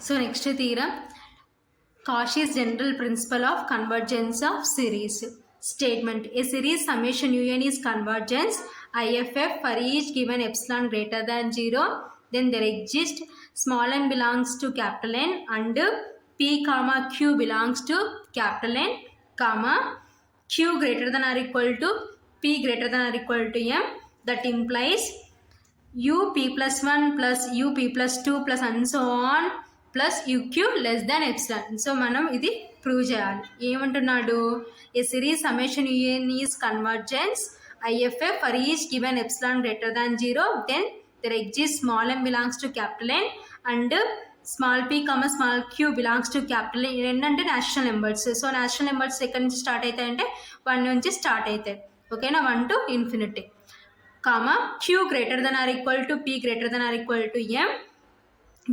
So next theorem, Cauchy's general principle of convergence of series. Statement: a series summation un is convergence IFF for each given epsilon greater than 0, then there exists small n belongs to capital N and P comma Q belongs to capital N comma Q greater than or equal to P greater than or equal to M. That implies up plus 1 plus up plus 2 plus and so on plus uq less than epsilon. So మనం ఇది prove చేయాలి. ఏమంటున్నాడు? A series summation un is convergence IFF for each given epsilon greater than 0, then there exists small m belongs to capital N and small p comma small q belongs to capital N అంటే natural numbers. So natural numbers ఎక్కడి నుంచి start అవుతాయి అంటే 1 నుంచి start అవుతాయి. ఓకేనా? 1 to infinity. Comma q greater than or equal to p greater than or equal to m.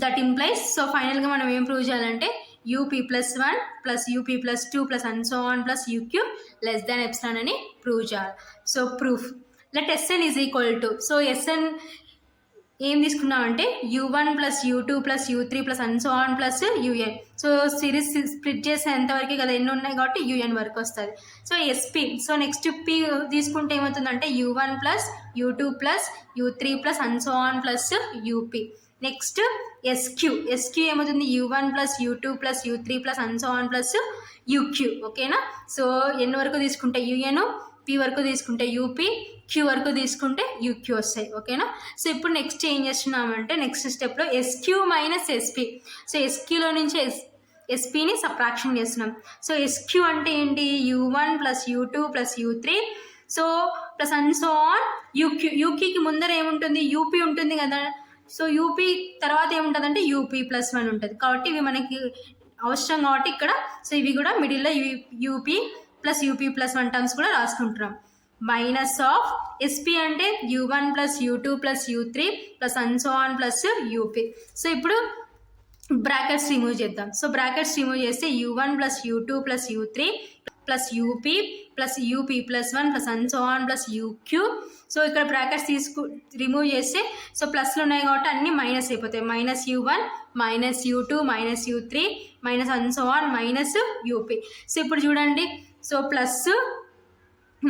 That implies, so final గా మనం ఏం ప్రూవ్ చేయాలంటే up plus 1 plus up plus 2 plus and so on plus uq less than epsilon అని prove చేయాలి. So proof, let sn is equal to, so sn ఏం తీసుకున్నామంటే u1 plus u2 plus u3 plus and so on plus un. So series split చేసే ఎంతవరకు కదా ఎన్ని ఉన్నాయి కాబట్టి un వరకు వస్తుంది. So SP, so next p తీసుకుంటే ఏమవుతుందంటే u1 plus u2 plus u3 plus and so on plus up. Next SQ ఏమవుతుంది u1 plus u2 plus u3 plus and so on plus uq. ఓకేనా? సో ఎన్ని వరకు తీసుకుంటే un, p వరకు తీసుకుంటే up, q వరకు తీసుకుంటే uq వస్తాయి. ఓకేనా? సో ఇప్పుడు నెక్స్ట్ ఏం చేస్తున్నామంటే నెక్స్ట్ స్టెప్లో ఎస్క్యూ మైనస్ ఎస్పీ. సో ఎస్క్యూలో నుంచి ఎస్పీని సబ్ట్రాక్షన్ చేస్తున్నాం. సో ఎస్క్యూ అంటే ఏంటి? u1 plus u2 plus u3 so plus and so on యూక్యూకి ముందర ఏముంటుంది? యూపీ ఉంటుంది కదా. సో యూపీ తర్వాత ఏముంటుంది అంటే యూపీ ప్లస్ 1 ఉంటుంది. కాబట్టి ఇవి మనకి అవసరం కాబట్టి ఇక్కడ సో ఇవి కూడా మిడిల్లో UP plus UP plus 1 terms కూడా రాసుకుంటున్నాం. మైనస్ ఆఫ్ ఎస్పీ అంటే u1 plus u2 plus u3 plus and so on plus UP. So ఇప్పుడు బ్రాకెట్స్ రిమూవ్ చేద్దాం. సో బ్రాకెట్స్ రిమూవ్ చేస్తే u1 plus u2 plus u3 plus UP plus UP plus 1 plus and so on plus UQ. So ఇక్కడ brackets remove చేస్తే so ప్లస్లు ఉన్నాయి కాబట్టి అన్నీ minus అయిపోతాయి. Minus u1 minus u2 minus u3 minus and so on minus UP. So ఇప్పుడు చూడండి, so plus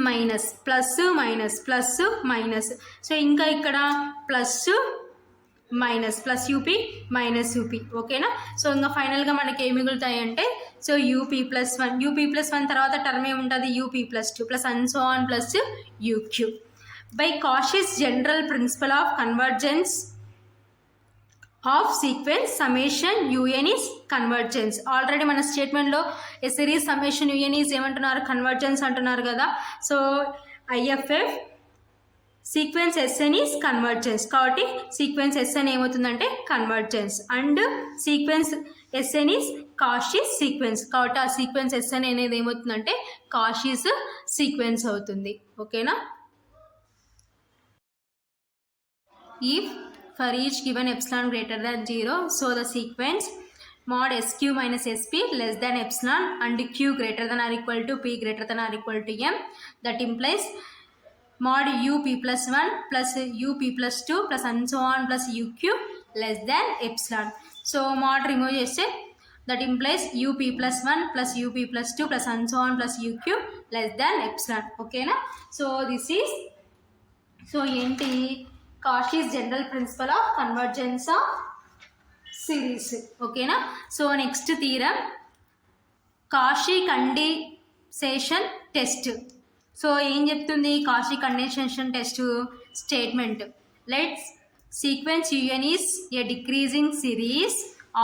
minus plus minus plus minus. So ఇంకా ఇక్కడ plus minus plus UP minus UP. ఓకేనా? సో ఇంకా ఫైనల్గా మనకి ఏమి మిగులుతాయి అంటే సో యూపీ ప్లస్ 1 తర్వాత టర్మ్ ఏముంటుంది? UP plus 2 plus and so on plus UQ. By Cauchy's general principle of convergence of sequence summation un is convergence. Already మన స్టేట్మెంట్లో a series summation un is ఏమంటున్నారు? కన్వర్జెన్స్ అంటున్నారు కదా. So IFF sequence SN is convergence కాబట్టి sequence SN ఏమవుతుందంటే convergence and sequence SN is Cauchy's sequence కాబట్టి ఆ sequence SN అనేది ఏమవుతుందంటే Cauchy's సీక్వెన్స్ అవుతుంది. ఓకేనా? If for each given epsilon greater than 0, so the sequence mod sq minus sp less than epsilon and q greater than or equal to p greater than or equal to m. That implies mod up plus 1 plus up plus 2 plus and so on plus uq less than epsilon. So mod remove cheste that implies up plus 1 plus up plus 2 plus and so on plus uq less than epsilon. Okay na? So this is so enti Cauchy's general principle of convergence of series. Okay na? So next theorem, Cauchy condensation test. So ఏం చెప్తుంది Cauchy condensation test statement? Let's sequence un is a decreasing series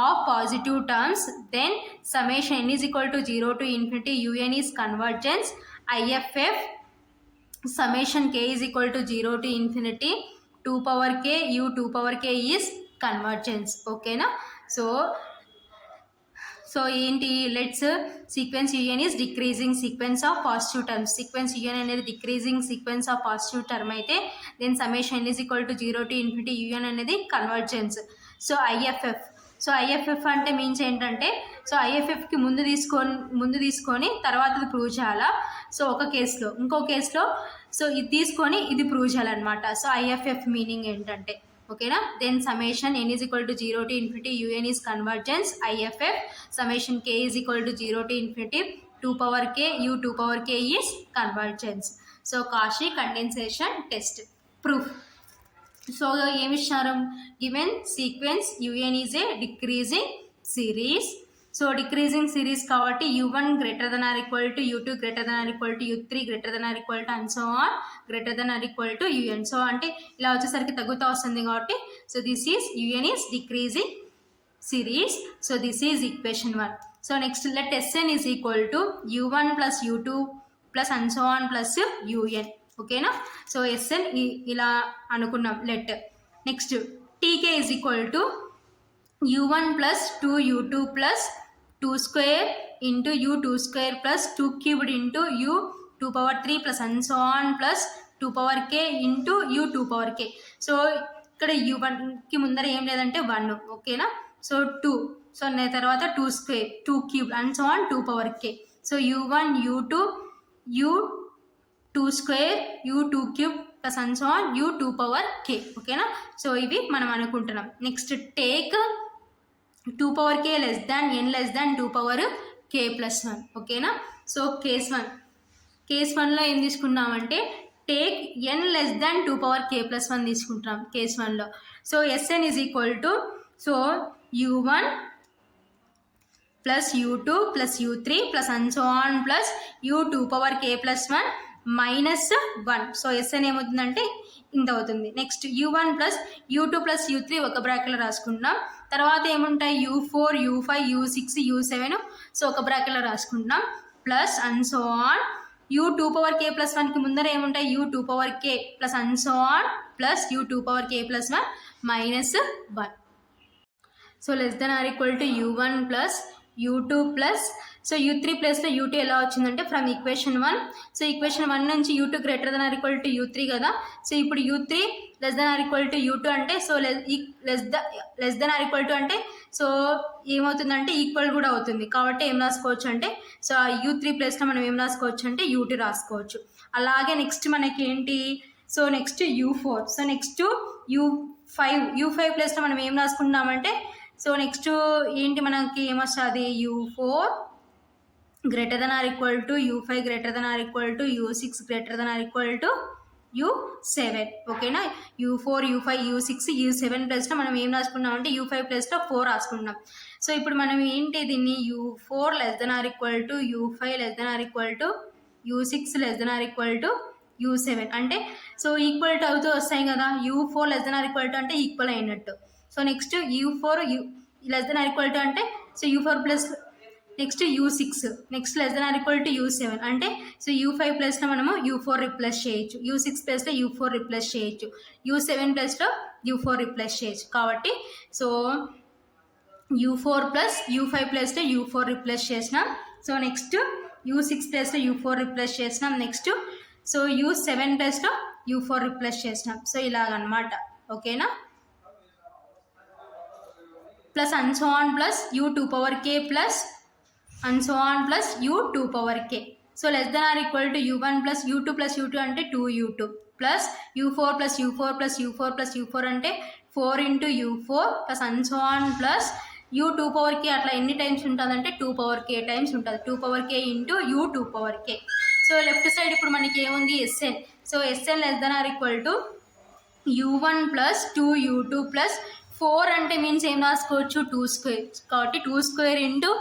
of positive terms, then summation n is equal to 0 to infinity un is convergence IFF summation k is equal to 0 to infinity 2 power k u 2 power k is convergence. Okay na? So ఏంటి? Let's sequence un is decreasing sequence of positive terms. Sequence un అనేది decreasing sequence of positive term అయితే then summation n is equal to 0 to infinity un అనేది convergence. So IFF అంటే means ఏంటంటే so IFFకి ముందు తీసుకొని తర్వాత ఇది ప్రూవ్ చేయాలా. సో ఒక కేసులో ఇంకో కేసులో సో ఇది తీసుకొని ఇది ప్రూవ్ చేయాలన్నమాట. సో IFF మీనింగ్ ఏంటంటే ఓకేనా. Then summation n is equal to 0 to infinity un is convergence IFF, summation k is equal to 0 to infinity 2 power k u 2 power k is convergence. So Cauchy condensation test proof. So ఏమి ఇచ్చారు, given sequence un is a decreasing series. So decreasing series కాబట్టి u1 greater than or equal to u2 greater than or equal to u3 greater than or equal to and so on greater than or equal to un. So అంటే ఇలా వచ్చేసరికి తగ్గుతూ వస్తుంది కాబట్టి so this is un is decreasing series. So this is equation 1. So next let Sn is equal to u1 plus u2 plus and so on plus un. ఓకేనా. So Sn ఇలా అనుకున్నాం. Let next tk is equal to u1 plus 2u2 plus 2 square into u2 square plus 2 cubed into u 2 power 3 plus and so on plus 2 power k into u 2 power k. So ఇక్కడ u1కి ముందర ఏం లేదంటే 1, ఓకేనా. So 2, so తర్వాత 2 square 2 cube and so on 2 power k. So u1 u2 u2 square u2 cube plus and so on u2 power k, ఓకేనా. So ఇవి మనం అనుకుంటున్నాం. Next take 2 power k less than n less than 2 power k plus 1, ఓకేనా. So case 1లో ఏం తీసుకున్నామంటే take n less than 2 power k plus 1 తీసుకుంటున్నాం case 1లో. So Sn is equal to so u1 plus u2 plus u3 plus and so on plus u2 power k plus 1 minus 1. So Sn ఏమవుతుందంటే ఇంత అవుతుంది. Next u1 plus u2 plus u3 ఒక బ్రాకెట్లో రాసుకుంటున్నాం. తర్వాత ఏముంటాయి u4 u5 u6 u7 so ఒక బ్రాకెట్లో రాసుకుంటున్నాం plus and so on u2 power k plus 1కి ముందర ఏముంటాయి u2 power k plus and so on plus u2 power k plus 1 minus 1. So less than or equal to u1 plus u2 plus so u3 ప్లస్లో u2 ఎలా వచ్చిందంటే from equation 1. So equation 1 నుంచి u2 greater than or equal to u3 కదా. So ఇప్పుడు u3 less than or equal to u2 అంటే so less than or equal to అంటే so ఏమవుతుందంటే equal కూడా అవుతుంది. కాబట్టి ఏం రాసుకోవచ్చు అంటే సో ఆ u3 ప్లస్లో మనం ఏం రాసుకోవచ్చు అంటే u2 రాసుకోవచ్చు. అలాగే నెక్స్ట్ మనకి ఏంటి so next u4. So next u5 ప్లస్లో మనం ఏం రాసుకుంటున్నామంటే సో నెక్స్ట్ ఏంటి మనకి ఏమొస్తుంది u4 greater than or equal to u5 greater than or equal to u6 greater than or equal to u7, ఓకేనా. u4 u5 u6 u7 ప్లస్లో మనం ఏం రాసుకున్నాం అంటే u5 ప్లస్లో 4 రాసుకున్నాం. సో ఇప్పుడు మనం ఏంటి దీన్ని u4 less than or equal to u5 less than or equal to u6 less than or equal to u7 అంటే సో ఈక్వల్ టు అవుతూ వస్తాయి కదా. u4 less than or equal to అంటే ఈక్వల్ అయినట్టు. So next u4 less than or equal to అంటే so u4 plus next u6 next less than or equal to u7 అంటే so u5 ప్లస్లో మనము u4 replace చేయొచ్చు, u6 ప్లస్లో u4 replace చేయొచ్చు, u7 ప్లస్లో u4 రిప్లేస్ చేయొచ్చు. కాబట్టి సో u4 ప్లస్ u5 ప్లస్లో u4 రిప్లేస్ చేసినాం. సో నెక్స్ట్ u6 ప్లస్లో u4 రిప్లేస్ చేసినాం. నెక్స్ట్ సో u7 ప్లస్లో u4 రిప్లేస్ చేసినాం. సో ఇలాగనమాట, ఓకేనా. Plus and so on plus u2 power k plus and so on plus u2 power k. So less than or equal to u1 plus u2 plus u2 అంటే 2u2 plus u4 plus u4 plus u4 plus u4 అంటే 4 into u4 plus and so on plus u2 power k అట్లా ఎన్ని times ఉంటుందంటే 2 power k times ఉంటుంది. 2 power k into u2 power k. So left side ఇప్పుడు మనకి ఏముంది Sn. So Sn less than or equal to u1 plus 2u2 plus 4 అంటే means ఏం రాసుకోవచ్చు 2 స్క్వేర్ కాబట్టి 2 square into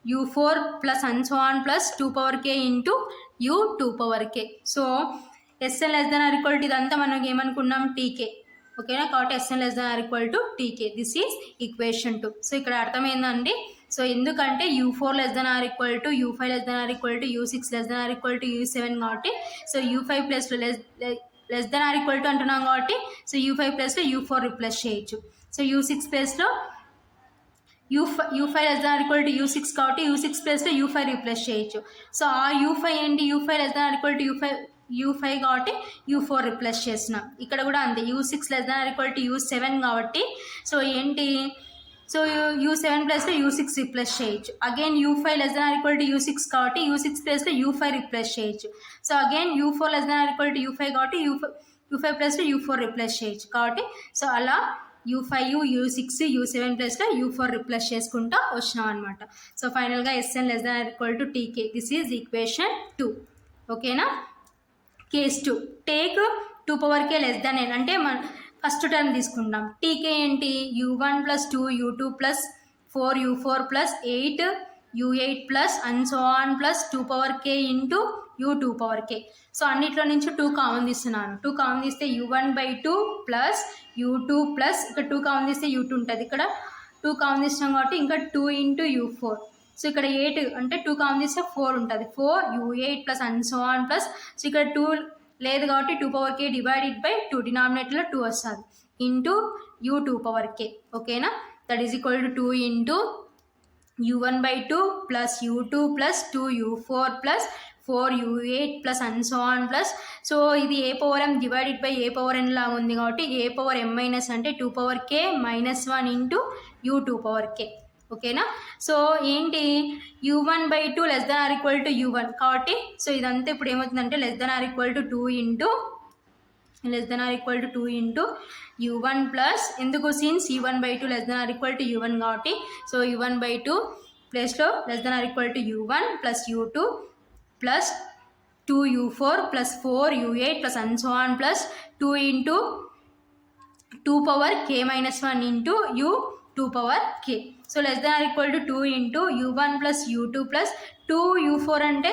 u4 plus and so on plus 2 power k into u2 power k. So Sn less than or equal to ఇదంతా మనం ఏమనుకున్నాం tk, ఓకేనా. కాబట్టి Sn less than or equal to tk. This is equation 2. So ఇక్కడ అర్థమైందండి. So ఎందుకంటే u4 less than or equal to u5 less than or equal to u6 less than or equal to u7 కాబట్టి so u5 ప్లస్లో less than or equal to అంటున్నాం కాబట్టి so u5 ప్లస్లో u4 replace చేయొచ్చు. So u6 ప్లస్లో u5 less than or equal to u6 కాబట్టి u6 ప్లస్లో u5 replace చేయొచ్చు. సో ఆ u5 ఏంటి u5 less than or equal to u5 కాబట్టి u4 రిప్లేస్ చేస్తున్నాం. ఇక్కడ కూడా అంతే u6 less than or equal to u7 కాబట్టి సో ఏంటి సో u7 ప్లస్లో u6 రిప్లేస్ చేయొచ్చు. Again u5 less than or equal to u6 కాబట్టి u6 ప్లస్లో u5 రిప్లేస్ చేయొచ్చు. So again u4 less than or equal to u5 కాబట్టి u5 ప్లేస్లో u4 replace చేయొచ్చు కాబట్టి సో అలా u5 u6 u7 ప్లేస్లో u4 రిప్లేస్ చేసుకుంటూ వచ్చినాం అనమాట. సో ఫైనల్గా S N less than or equal to T K. This is equation 2. ఓకేనా. Case 2 take 2 power k less than n అంటే మన ఫస్ట్ టర్మ్ తీసుకుంటాం. టీకే ఏంటి u1 plus 2 u2 plus 4 u4 plus 8 u8 plus and so on plus 2 power k into u2 power k. So అన్నిట్లో నుంచి 2 common తీస్తున్నాను. 2 common తీస్తే u1/2 plus u2 plus ఇక్కడ 2 common తీస్తే u2 ఉంటుంది. ఇక్కడ 2 కామన్ తీసినాం కాబట్టి ఇంకా 2 ఇంటూ u4. సో ఇక్కడ 8 అంటే 2 కామన్ తీస్తే 4 ఉంటుంది. 4 u8 plus and so on plus so ఇక్కడ 2 లేదు కాబట్టి 2 పవర్ k డివైడెడ్ బై 2 డినామినేటర్లో 2 వస్తుంది ఇంటూ u2 పవర్ k. ఓకేనా. That is equal to 2 into u1/2 plus u2 plus 2 u4 plus 4 u8 plus and so on plus so ఇది a power m divided by a power n లాగా ఉంది కాబట్టి ఏ power m minus అంటే 2 power k minus 1 into u2 power k. ఓకేనా. So ఏంటి u1/2 less than or equal to u1 కాబట్టి so ఇదంతా ఇప్పుడు ఏమవుతుందంటే less than or equal to 2 into less than or equal to 2 into u1 plus ఎందుకు since u1/2 less than or equal to u1 కాబట్టి so u1/2 ప్లేస్లో less than or equal to u1 plus u2 plus 2 u4 plus 4 u8 plus and so on plus 2 into 2 power k minus 1 into u2 power k. So less than or equal to 2 into u1 plus u2 plus 2 u4 అంటే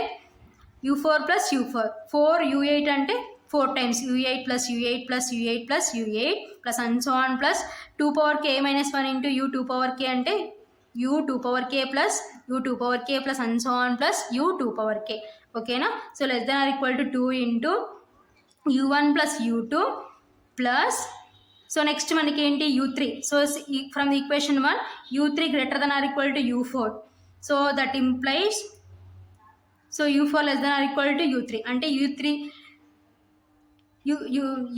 u4 plus u4 4 u8 అంటే 4 times u8 plus u8 plus u8 plus u8 plus and so on plus 2 power k minus 1 into u2 power k అంటే u2 power k plus u2 power k plus and so on plus u2 power k. ఓకేనా. So less than or equal to 2 into u1 plus u2 plus so next మనకి ఏంటి u3. So from the equation 1 u3 greater than or equal to u4. So that implies so u4 less than or equal to u3 అంటే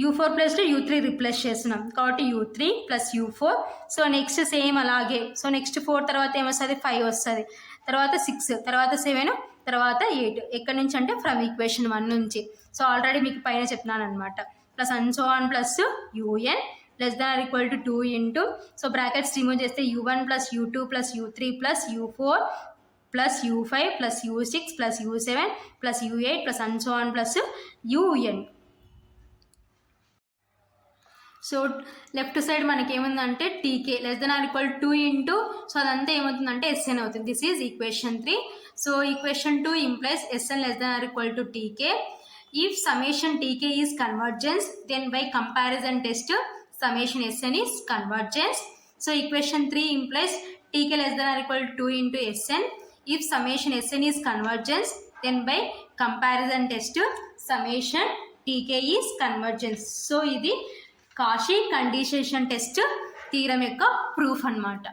u4 ప్లేస్లో u3 replace చేస్తున్నాం కాబట్టి u3 plus u4. So next same అలాగే so next 4 తర్వాత ఏమొస్తుంది 5 వస్తుంది, తర్వాత 6, తర్వాత 7, తర్వాత 8. ఎక్కడి నుంచి అంటే ఫ్రమ్ ఈక్వేషన్ 1 నుంచి. సో ఆల్రెడీ మీకు పైన చెప్తున్నాను అనమాట. Plus and so on plus un less than or equal to 2 into so brackets remove చేస్తే u1 plus u2 plus u3 plus u4 plus u5 plus u6 plus u7 plus u8 plus and so on plus un. So left side మనకి ఏముందంటే TK less than or equal 2 into so అదంతా ఏమవుతుందంటే SN అవుతుంది. This is equation 3. So equation 2 implies SN less than or equal to T K. If summation T K is convergence then by comparison test summation Sn is convergence. So equation 3 implies tk less than or equal to 2 into Sn. If summation Sn is convergence then by comparison test summation tk is convergence. So ఇది Cauchy condensation test theorem యొక్క proof అన్నమాట.